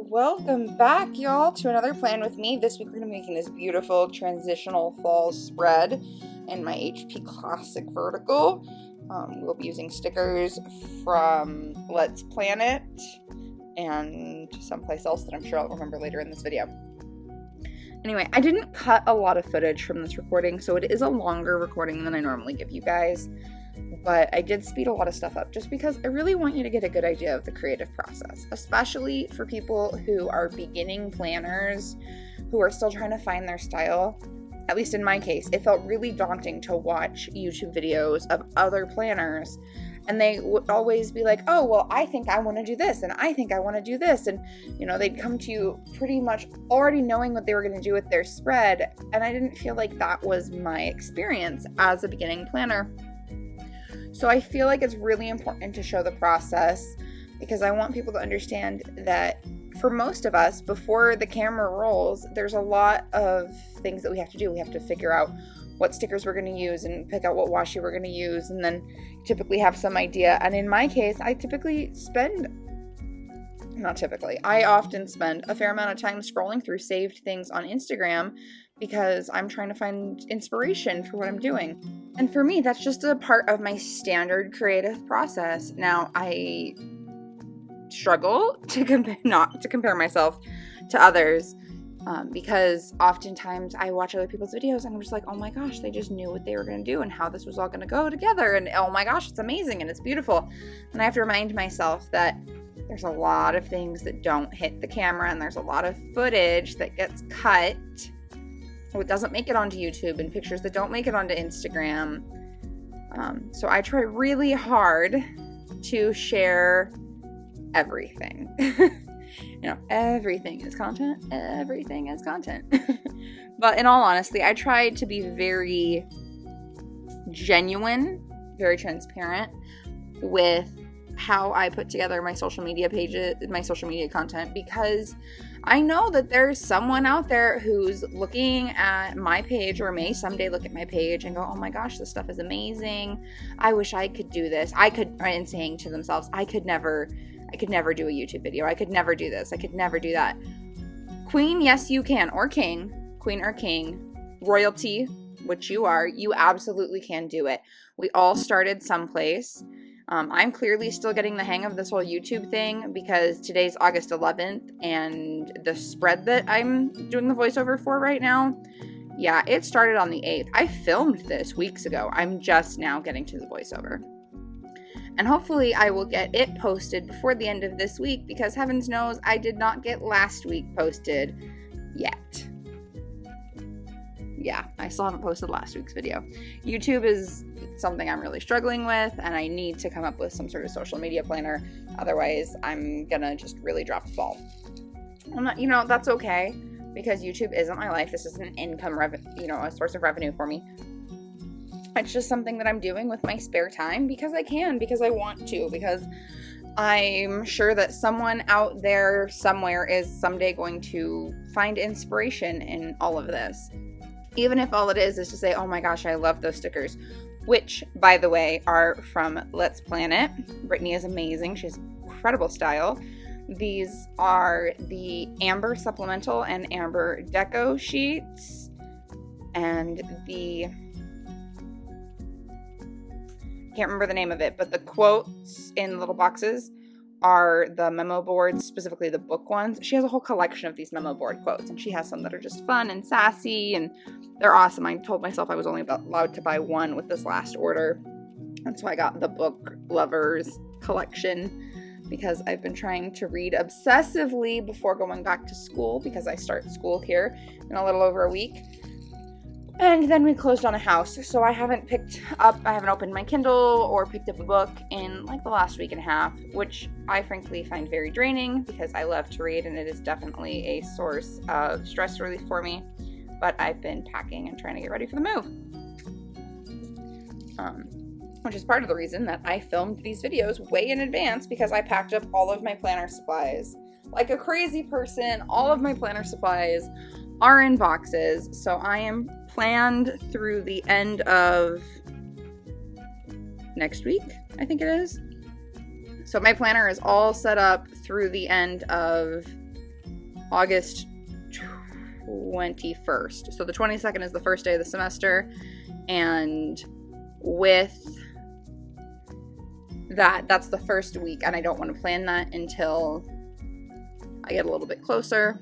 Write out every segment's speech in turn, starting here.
Welcome back, y'all, to another plan with me. This week we're going to be making this beautiful transitional fall spread in my HP Classic Vertical. We'll be using stickers from Let's Plan It and someplace else that I'm sure I'll remember later in this video. Anyway, I didn't cut a lot of footage from this recording, so it is a longer recording than I normally give you guys. But I did speed a lot of stuff up just because I really want you to get a good idea of the creative process, especially for people who are beginning planners, who are still trying to find their style. At least in my case, it felt really daunting to watch YouTube videos of other planners, and they would always be like, oh, well, I think I want to do this, and I think I want to do this, and, you know, they'd come to you pretty much already knowing what they were going to do with their spread, and I didn't feel like that was my experience as a beginning planner. So I feel like it's really important to show the process because I want people to understand that for most of us, before the camera rolls, there's a lot of things that we have to do. We have to figure out what stickers we're going to use and pick out what washi we're going to use, and then typically have some idea. And in my case, I often spend a fair amount of time scrolling through saved things on Instagram because I'm trying to find inspiration for what I'm doing. And for me, that's just a part of my standard creative process. Now, I struggle to not to compare myself to others because oftentimes I watch other people's videos and I'm just like, oh my gosh, they just knew what they were going to do and how this was all going to go together. And oh my gosh, it's amazing and it's beautiful. And I have to remind myself that there's a lot of things that don't hit the camera and there's a lot of footage that gets cut. It doesn't make it onto YouTube and pictures that don't make it onto Instagram. So I try really hard to share everything. You know, everything is content. Everything is content. But in all honesty, I tried to be very genuine, very transparent with how I put together my social media pages, my social media content, because I know that there's someone out there who's looking at my page or may someday look at my page and go, oh my gosh, this stuff is amazing. I wish I could do this. And saying to themselves, I could never do a YouTube video. I could never do this. I could never do that. Queen, yes, you can. Or king. Queen or king. Royalty, which you are. You absolutely can do it. We all started someplace. I'm clearly still getting the hang of this whole YouTube thing because today's August 11th and the spread that I'm doing the voiceover for right now, yeah, it started on the 8th. I filmed this weeks ago. I'm just now getting to the voiceover. And hopefully I will get it posted before the end of this week because heavens knows I did not get last week posted yet. Yeah, I still haven't posted last week's video. YouTube is something I'm really struggling with, and I need to come up with some sort of social media planner. Otherwise, I'm gonna just really drop the ball. That's okay, because YouTube isn't my life. This isn't an income a source of revenue for me. It's just something that I'm doing with my spare time because I can, because I want to, because I'm sure that someone out there somewhere is someday going to find inspiration in all of this. Even if all it is to say, oh my gosh, I love those stickers, which, by the way, are from Let's Plan It. Brittany is amazing. She has incredible style. These are the Amber Supplemental and Amber Deco sheets. And I can't remember the name of it, but the quotes in little boxes are the memo boards, specifically the book ones. She has a whole collection of these memo board quotes, and she has some that are just fun and sassy, and they're awesome. I told myself I was only allowed to buy one with this last order, and so I got the Book Lovers collection because I've been trying to read obsessively before going back to school because I start school here in a little over a week. And then we closed on a house, so I haven't opened my Kindle or picked up a book in like the last week and a half, which I frankly find very draining because I love to read and it is definitely a source of stress relief for me. But I've been packing and trying to get ready for the move. Which is part of the reason that I filmed these videos way in advance because I packed up all of my planner supplies. Like a crazy person, all of my planner supplies are in boxes, so I am planned through the end of next week, I think it is. So my planner is all set up through the end of August 21st. So the 22nd is the first day of the semester, and with that's the first week, and I don't want to plan that until I get a little bit closer,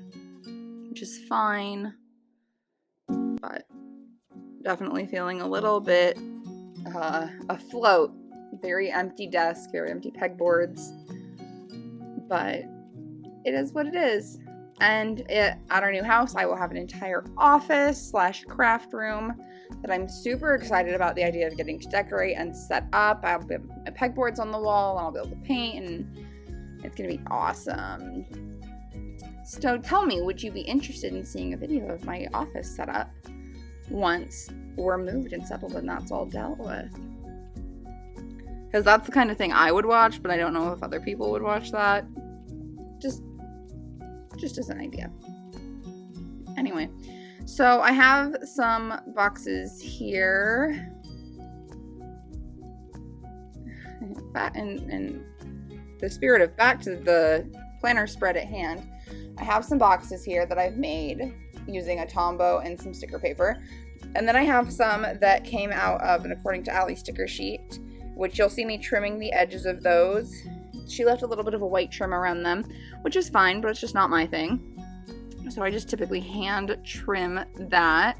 which is fine, but definitely feeling a little bit afloat. Very empty desk, very empty pegboards, but it is what it is. And at our new house, I will have an entire office / craft room that I'm super excited about the idea of getting to decorate and set up. I'll have my pegboards on the wall, and I'll be able to paint, and it's gonna be awesome. So tell me, would you be interested in seeing a video of my office setup once we're moved and settled and that's all dealt with? Because that's the kind of thing I would watch, but I don't know if other people would watch that. Just as an idea. Anyway, so I have some boxes here. In the spirit of back to the planner spread at hand, I have some boxes here that I've made using a Tombow and some sticker paper. And then I have some that came out of an According to Allie sticker sheet, which you'll see me trimming the edges of those. She left a little bit of a white trim around them, which is fine, but it's just not my thing. So I just typically hand trim that.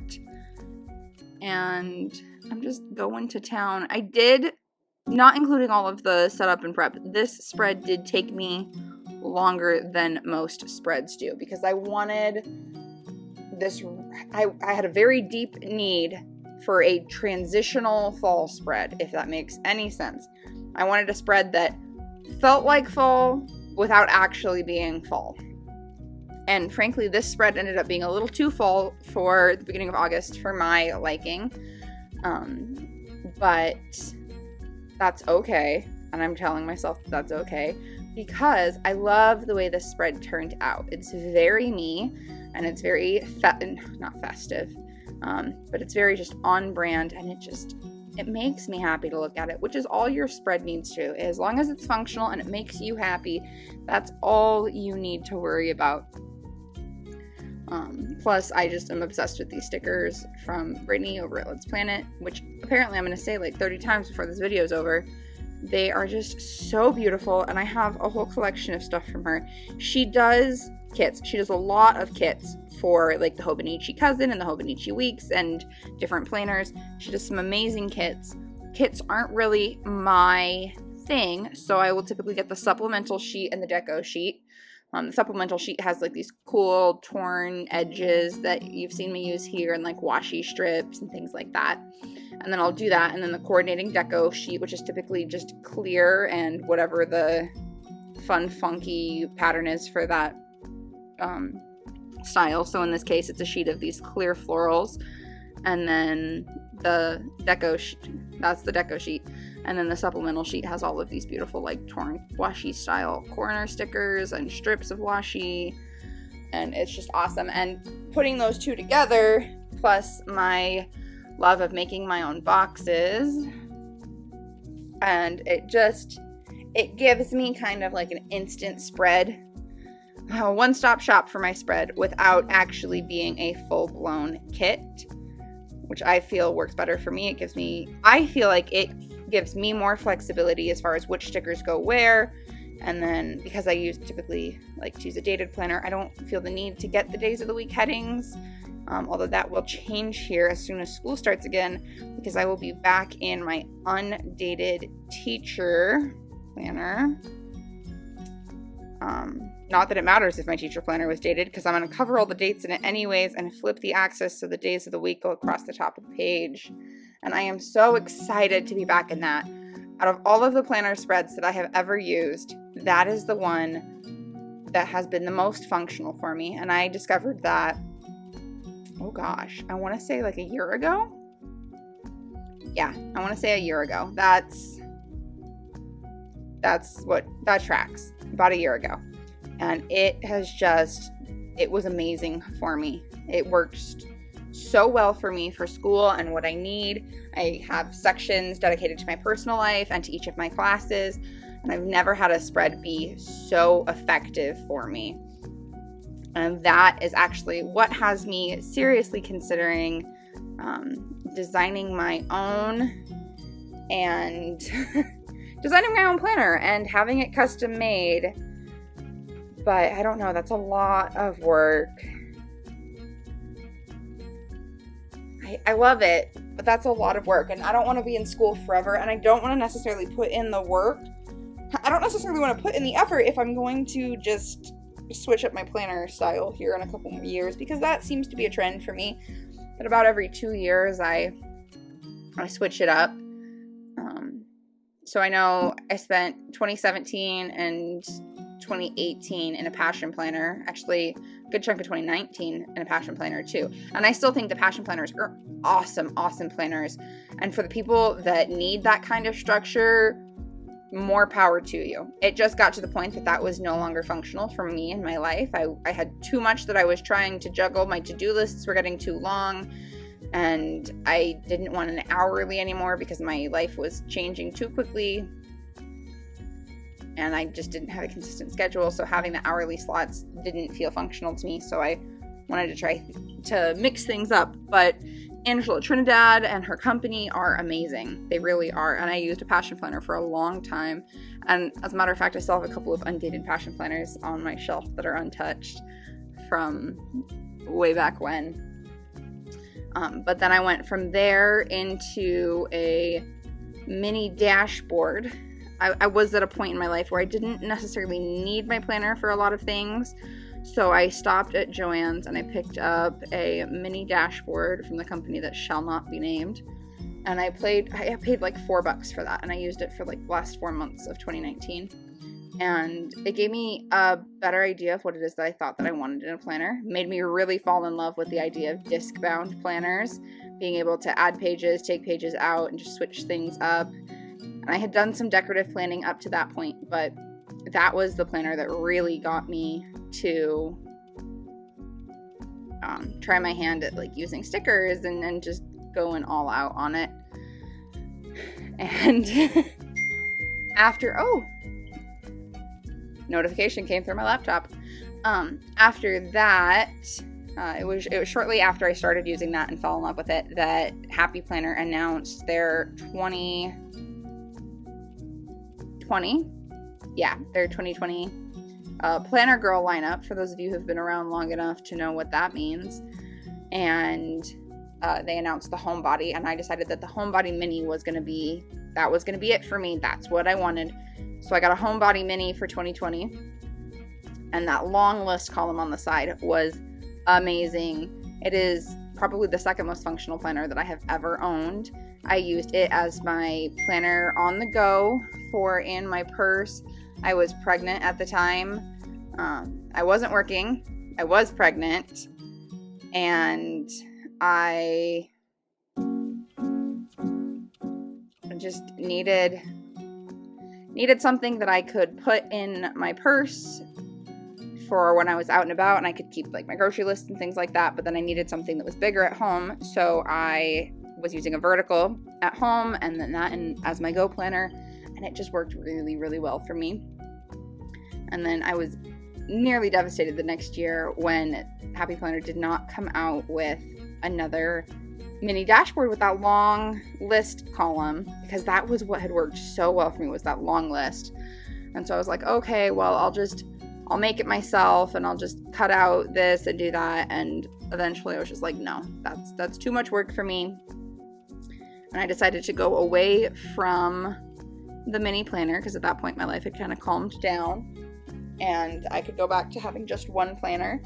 And I'm just going to town. I did, not including all of the setup and prep, this spread did take me longer than most spreads do, because I wanted this, I had a very deep need for a transitional fall spread, if that makes any sense. I wanted a spread that felt like fall without actually being fall. And frankly, this spread ended up being a little too fall for the beginning of August for my liking. But that's okay. And I'm telling myself that's okay, because I love the way this spread turned out. It's very me, and it's very not festive, but it's very just on brand, and it makes me happy to look at it, which is all your spread needs to. As long as it's functional and it makes you happy, that's all you need to worry about. Plus, I just am obsessed with these stickers from Brittany over at Let's Planet, which apparently I'm going to say like 30 times before this video is over. They are just so beautiful, and I have a whole collection of stuff from her. She does kits. She does a lot of kits for like the Hobonichi Cousin and the Hobonichi Weeks and different planners. She does some amazing kits. Kits aren't really my thing, so I will typically get the supplemental sheet and the deco sheet. The supplemental sheet has like these cool torn edges that you've seen me use here, and like washi strips and things like that. And then I'll do that, and then the coordinating deco sheet, which is typically just clear and whatever the fun, funky pattern is for that style. So in this case, it's a sheet of these clear florals, and then the deco sheet, that's the deco sheet. And then the supplemental sheet has all of these beautiful like torn washi style corner stickers and strips of washi, and it's just awesome. And putting those two together, plus my love of making my own boxes, and it gives me kind of like an instant spread, a one-stop shop for my spread without actually being a full-blown kit, which I feel works better for me. I feel like it gives me more flexibility as far as which stickers go where. And then because I typically like to use a dated planner, I don't feel the need to get the days of the week headings. Although that will change here as soon as school starts again, because I will be back in my undated teacher planner. Not that it matters if my teacher planner was dated, because I'm going to cover all the dates in it anyways and flip the axis so the days of the week go across the top of the page. And I am so excited to be back in that. Out of all of the planner spreads that I have ever used, that is the one that has been the most functional for me. And I discovered that, oh gosh, I want to say like a year ago. Yeah, I want to say a year ago. That tracks. About a year ago. And it was amazing for me. It worked so well for me for school and what I need. I have sections dedicated to my personal life and to each of my classes, and I've never had a spread be so effective for me. And that is actually what has me seriously considering designing my own and designing my own planner and having it custom made. But I don't know, that's a lot of work. I love it, but that's a lot of work, and I don't want to be in school forever, and I don't want to necessarily put in the work. I don't necessarily want to put in the effort if I'm going to just switch up my planner style here in a couple more years, because that seems to be a trend for me. But about every 2 years, I switch it up. So I know I spent 2017 and 2018 in a passion planner, actually a good chunk of 2019 in a passion planner too. And I still think the passion planners are awesome planners. And for the people that need that kind of structure, more power to you. It just got to the point that was no longer functional for me in my life. I had too much that I was trying to juggle. My to-do lists were getting too long, and I didn't want an hourly anymore because my life was changing too quickly, and I just didn't have a consistent schedule. So having the hourly slots didn't feel functional to me. So I wanted to try to mix things up. But Angela Trinidad and her company are amazing. They really are. And I used a passion planner for a long time. And as a matter of fact, I still have a couple of undated passion planners on my shelf that are untouched from way back when. But then I went from there into a mini dashboard. I was at a point in my life where I didn't necessarily need my planner for a lot of things. So I stopped at Joann's and I picked up a mini dashboard from the company that shall not be named. And I paid like $4 for that. And I used it for like the last 4 months of 2019. And it gave me a better idea of what it is that I thought that I wanted in a planner. Made me really fall in love with the idea of disc-bound planners, being able to add pages, take pages out, and just switch things up. And I had done some decorative planning up to that point, but that was the planner that really got me to try my hand at like using stickers and just going all out on it. And after, notification came through my laptop. After that, it was shortly after I started using that and fell in love with it that Happy Planner announced their 2020 Planner Girl lineup, for those of you who've been around long enough to know what that means. And they announced the Homebody, and I decided that the Homebody Mini was going to be it for me. That's what I wanted. So I got a Homebody Mini for 2020, and that long list column on the side was amazing. It is probably the second most functional planner that I have ever owned. I used it as my planner on the go for in my purse. I was pregnant at the time. I wasn't working. I was pregnant, and I just needed something that I could put in my purse for when I was out and about, and I could keep like my grocery list and things like that. But then I needed something that was bigger at home, so I was using a vertical at home and then that as my go planner, and it just worked really, really well for me. And then I was nearly devastated the next year when Happy Planner did not come out with another mini dashboard with that long list column, because that was what had worked so well for me, was that long list. And so I was like, okay, well, I'll make it myself, and I'll just cut out this and do that. And eventually I was just like, no, that's too much work for me. And I decided to go away from the mini planner, because at that point my life had kind of calmed down and I could go back to having just one planner.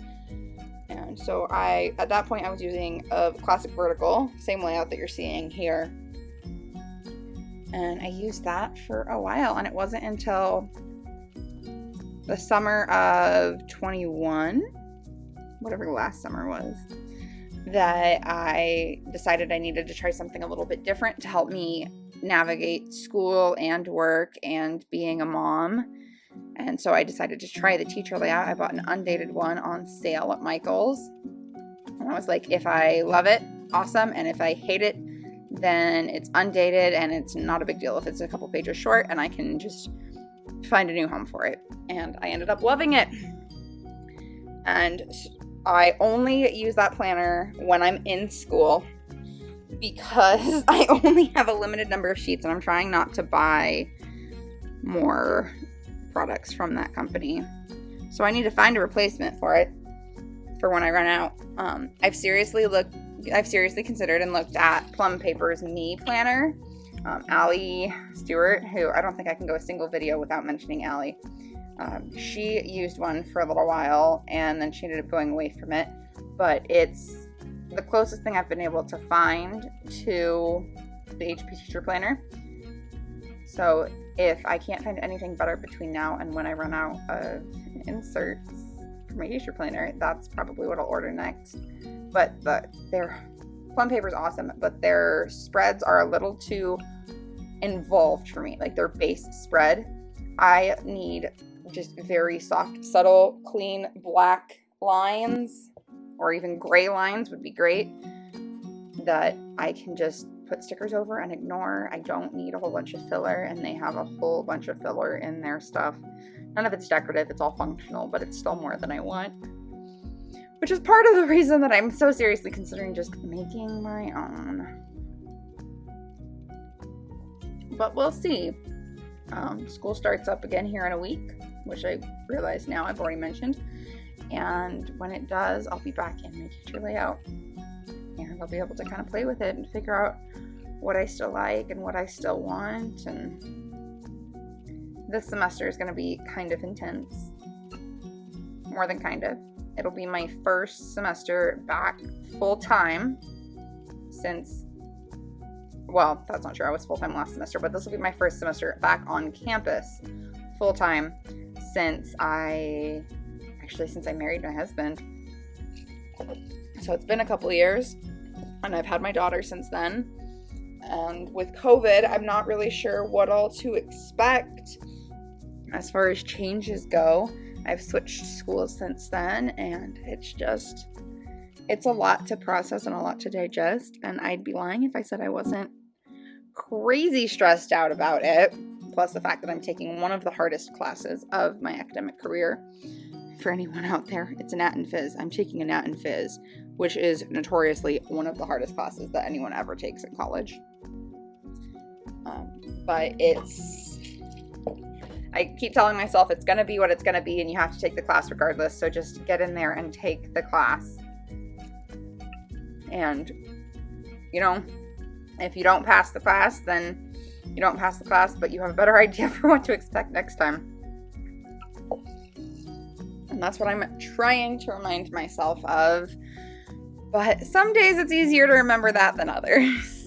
And so at that point I was using a classic vertical, same layout that you're seeing here. And I used that for a while, and it wasn't until the summer of 21, whatever the last summer was, that I decided I needed to try something a little bit different to help me navigate school and work and being a mom. And so I decided to try the teacher layout. I bought an undated one on sale at Michael's. And I was like, if I love it, awesome. And if I hate it, then it's undated and it's not a big deal if it's a couple pages short, and I can just find a new home for it. And I ended up loving it. And I only use that planner when I'm in school because I only have a limited number of sheets, and I'm trying not to buy more products from that company. So I need to find a replacement for it for when I run out. I've seriously considered and looked at Plum Paper's Me Planner. Allie Stewart, who I don't think I can go a single video without mentioning Allie. She used one for a little while and then she ended up going away from it. But it's the closest thing I've been able to find to the HP Teacher Planner. So if I can't find anything better between now and when I run out of inserts for my teacher planner, that's probably what I'll order next. But their Plum Paper is awesome, but their spreads are a little too involved for me. Like their base spread, I need just very soft, subtle, clean black lines, or even gray lines would be great, that I can just put stickers over and ignore. I don't need a whole bunch of filler, and they have a whole bunch of filler in their stuff. None of it's decorative, it's all functional, but it's still more than I want. Which is part of the reason that I'm so seriously considering just making my own. But we'll see. School starts up again here in a week, which I realize now I've already mentioned. And when it does, I'll be back in my teacher layout. And I'll be able to kind of play with it and figure out what I still like and what I still want. And this semester is going to be kind of intense. More than kind of. It'll be my first semester back full-time since, well, that's not true. I was full-time last semester, but this will be my first semester back on campus full-time since I married my husband. So it's been a couple years, and I've had my daughter since then. And with COVID, I'm not really sure what all to expect as far as changes go. I've switched schools since then, and it's a lot to process and a lot to digest, and I'd be lying if I said I wasn't crazy stressed out about it, plus the fact that I'm taking one of the hardest classes of my academic career. For anyone out there, it's a Nat and Phys. I'm taking a Nat and Phys, which is notoriously one of the hardest classes that anyone ever takes in college. But I keep telling myself it's going to be what it's going to be, and you have to take the class regardless, so just get in there and take the class. And, if you don't pass the class, then you don't pass the class, but you have a better idea for what to expect next time. And that's what I'm trying to remind myself of. But some days it's easier to remember that than others.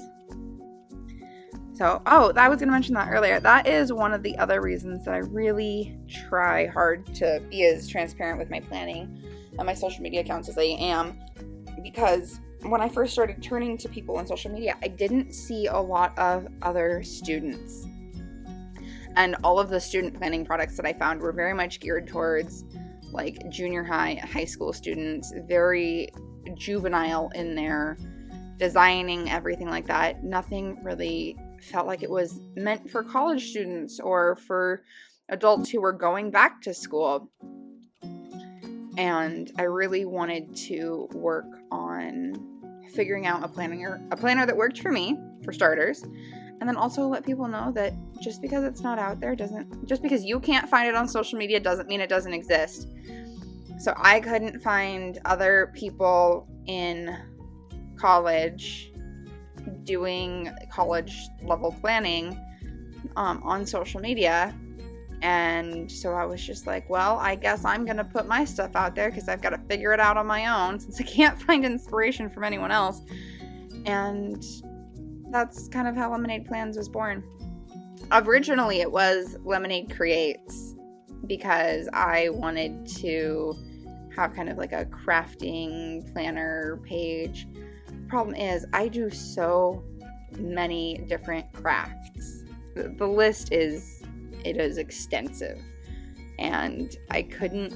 So, I was going to mention that earlier. That is one of the other reasons that I really try hard to be as transparent with my planning and my social media accounts as I am. Because when I first started turning to people on social media, I didn't see a lot of other students. And all of the student planning products that I found were very much geared towards like junior high, high school students, very juvenile in their designing, everything like that. Nothing really felt like it was meant for college students or for adults who were going back to school. And I really wanted to work on figuring out a planner that worked for me, for starters, and then also let people know that just because it's not out there just because you can't find it on social media doesn't mean it doesn't exist. So I couldn't find other people in college doing college level planning on social media. And so I was just like, well, I guess I'm going to put my stuff out there because I've got to figure it out on my own since I can't find inspiration from anyone else. And that's kind of how Lemonade Plans was born. Originally, it was Lemonade Creates because I wanted to have kind of like a crafting planner page. Problem is, I do so many different crafts. The list is extensive, and I couldn't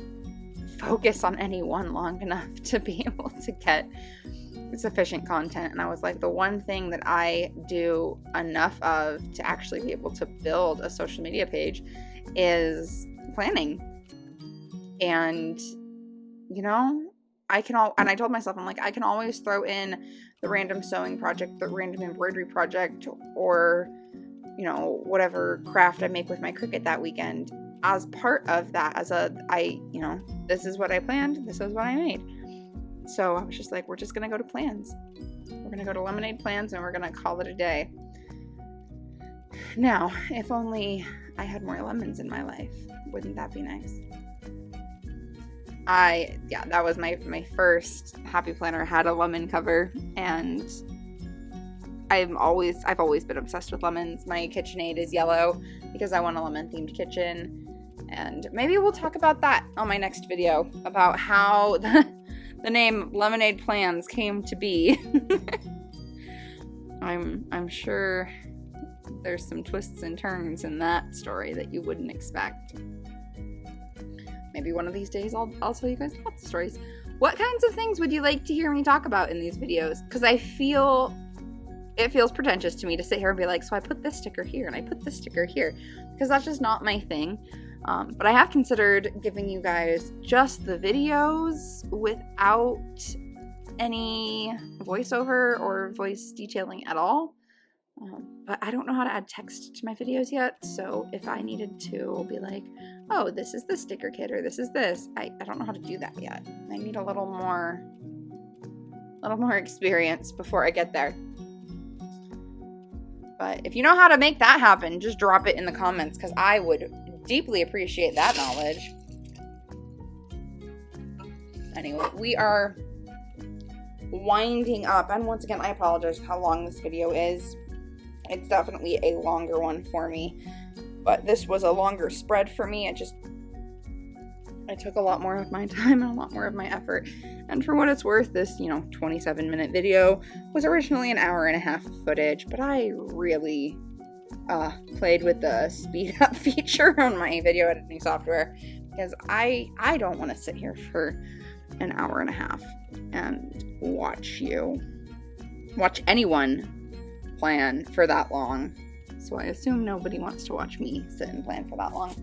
focus on any one long enough to be able to get sufficient content. And I was like, the one thing that I do enough of to actually be able to build a social media page is planning. And you know, and I told myself, I'm like, I can always throw in the random sewing project, the random embroidery project, or, you know, whatever craft I make with my Cricut that weekend as part of that, you know, this is what I planned, this is what I made. So I was just like, we're just going to go to plans. We're going to go to Lemonade Plans, and we're going to call it a day. Now, if only I had more lemons in my life. Wouldn't that be nice? That was my first Happy Planner, had a lemon cover, and I've always been obsessed with lemons. My KitchenAid is yellow because I want a lemon themed kitchen, and maybe we'll talk about that on my next video, about how the name Lemonade Plans came to be. I'm sure there's some twists and turns in that story that you wouldn't expect. Maybe one of these days I'll tell you guys lots of stories. What kinds of things would you like to hear me talk about in these videos? Because it feels pretentious to me to sit here and be like, so I put this sticker here and I put this sticker here, because that's just not my thing. But I have considered giving you guys just the videos without any voiceover or voice detailing at all. But I don't know how to add text to my videos yet, so if I needed to be like, oh, this is the sticker kit, or this is this, I don't know how to do that yet. I need a little more experience before I get there. But if you know how to make that happen, just drop it in the comments, because I would deeply appreciate that knowledge. Anyway, we are winding up, and once again, I apologize for how long this video is. It's definitely a longer one for me, but this was a longer spread for me. It took a lot more of my time and a lot more of my effort. And for what it's worth, this, 27-minute video was originally an hour and a half of footage, but I really played with the speed up feature on my video editing software, because I don't want to sit here for an hour and a half and watch anyone plan for that long. So I assume nobody wants to watch me sit and plan for that long,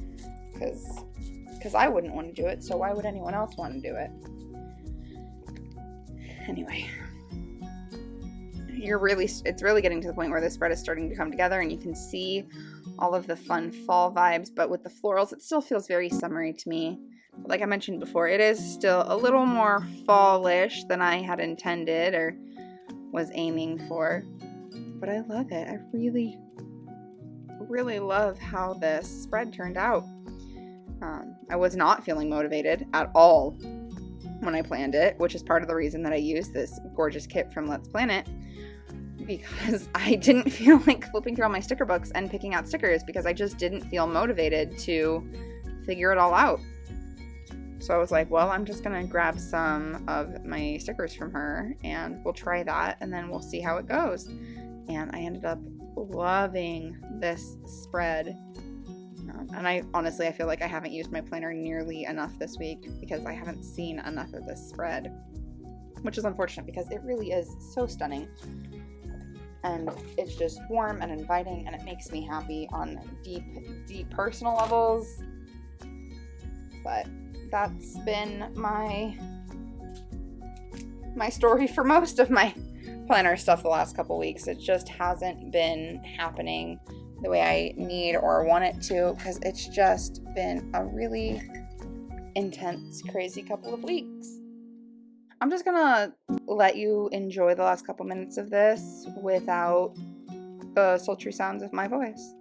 because I wouldn't want to do it, so why would anyone else want to do it? Anyway, it's really getting to the point where the spread is starting to come together, and you can see all of the fun fall vibes, but with the florals, it still feels very summery to me. But like I mentioned before, it is still a little more fall-ish than I had intended or was aiming for. But I love it. I really, really love how this spread turned out. I was not feeling motivated at all when I planned it, which is part of the reason that I used this gorgeous kit from Let's Plan It, because I didn't feel like flipping through all my sticker books and picking out stickers, because I just didn't feel motivated to figure it all out. So I was like, well, I'm just going to grab some of my stickers from her, and we'll try that, and then we'll see how it goes. And I ended up loving this spread. And I feel like I haven't used my planner nearly enough this week, because I haven't seen enough of this spread, which is unfortunate, because it really is so stunning. And it's just warm and inviting, and it makes me happy on deep personal levels. But that's been my story for most of my planner stuff the last couple weeks. It just hasn't been happening the way I need or want it to, because it's just been a really intense, crazy couple of weeks. I'm just gonna let you enjoy the last couple minutes of this without the sultry sounds of my voice.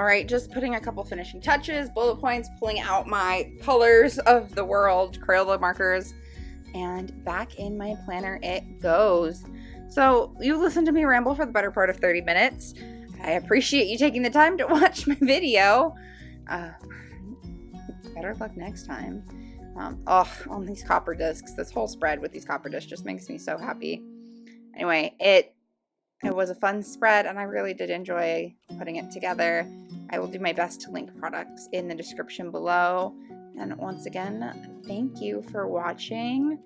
Alright, just putting a couple finishing touches, bullet points, pulling out my colors of the world, Crayola markers, and back in my planner it goes. So you listened to me ramble for the better part of 30 minutes. I appreciate you taking the time to watch my video. Better luck next time. On these copper discs, this whole spread with these copper discs just makes me so happy. Anyway, it was a fun spread, and I really did enjoy putting it together. I will do my best to link products in the description below. And once again, thank you for watching.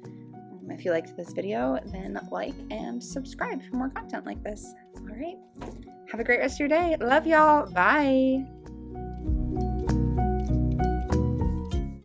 If you liked this video, then like and subscribe for more content like this. All right. Have a great rest of your day. Love y'all. Bye.